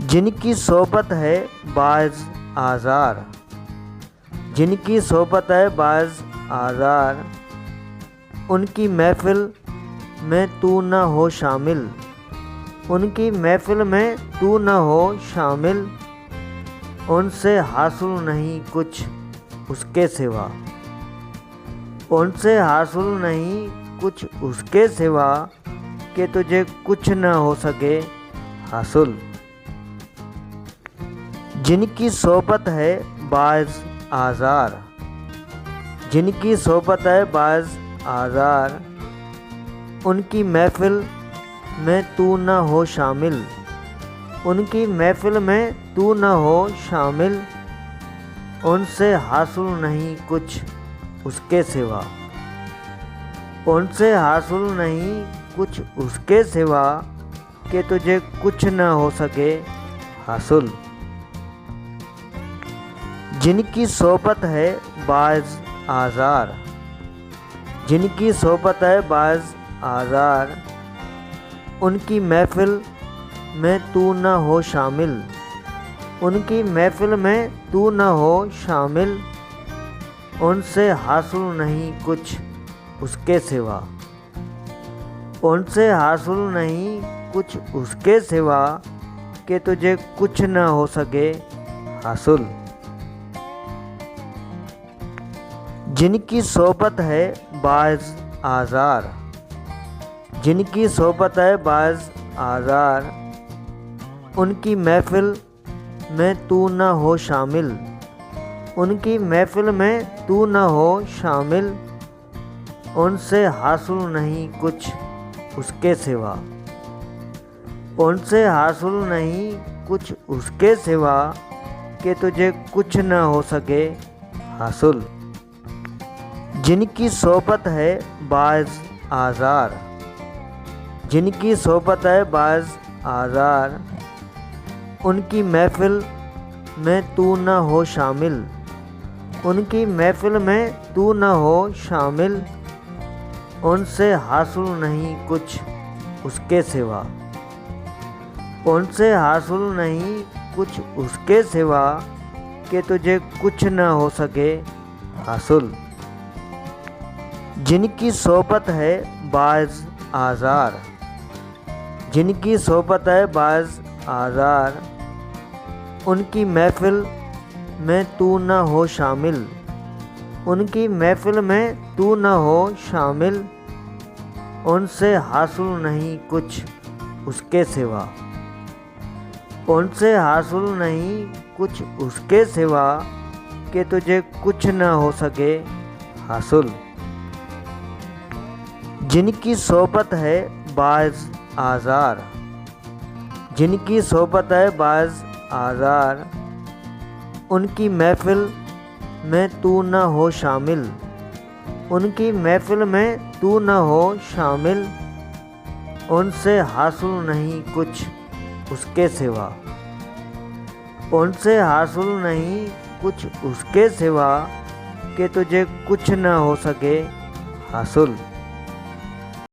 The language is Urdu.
جن کی صحبت ہے باعث آزار، جن کی صحبت ہے باعث آزار، ان کی محفل میں تو نہ ہو شامل، ان کی محفل میں تو نہ ہو شامل، ان سے حاصل نہیں کچھ اس کے سوا، ان سے حاصل نہیں کچھ اس کے سوا کہ تجھے کچھ نہ ہو سکے حاصل۔ جن کی صحبت ہے باعث آزار، جن کی صحبت ہے باعث آزار، ان کی محفل میں تو نہ ہو شامل، ان کی محفل میں تو نہ ہو شامل، ان سے حاصل نہیں کچھ اس کے سوا، ان سے حاصل نہیں کچھ اس کے سوا کہ تجھے کچھ نہ ہو سکے حاصل۔ جن کی صحبت ہے باعث آزار، جن کی صحبت ہے باعث آزار، ان کی محفل میں تو نہ ہو شامل، ان کی محفل میں تو نہ ہو شامل، ان سے حاصل نہیں کچھ اس کے سوا، ان سے حاصل نہیں کچھ اس کے سوا کہ تجھے کچھ نہ ہو سکے حاصل۔ جن کی صحبت ہے باعث آزار، جن کی صحبت ہے باعث آزار، ان کی محفل میں تو نہ ہو شامل، ان کی محفل میں تو نہ ہو شامل، ان سے حاصل نہیں کچھ اس کے سوا، ان سے حاصل نہیں کچھ اس کے سوا کہ تجھے کچھ نہ ہو سکے حاصل۔ جن کی صحبت ہے باعث آزار، جن کی صحبت ہے باعث آزار، ان کی محفل میں تو نہ ہو شامل، ان کی محفل میں تو نہ ہو شامل، ان سے حاصل نہیں کچھ اس کے سوا، ان سے حاصل نہیں کچھ اس کے سوا کہ تجھے کچھ نہ ہو سکے حاصل۔ جن کی صحبت ہے باعث آزار، جن کی صحبت ہے باعث آزار، ان کی محفل میں تو نہ ہو شامل، ان کی محفل میں تو نہ ہو شامل، ان سے حاصل نہیں کچھ اس کے سوا، ان سے حاصل نہیں کچھ اس کے سوا کہ تجھے کچھ نہ ہو سکے حاصل۔ جن کی صحبت ہے باعث آزار، جن کی صحبت ہے باعث آزار، ان کی محفل میں تو نہ ہو شامل، ان کی محفل میں تو نہ ہو شامل، ان سے حاصل نہیں کچھ اس کے سوا، ان سے حاصل نہیں کچھ اس کے سوا کہ تجھے کچھ نہ ہو سکے حاصل۔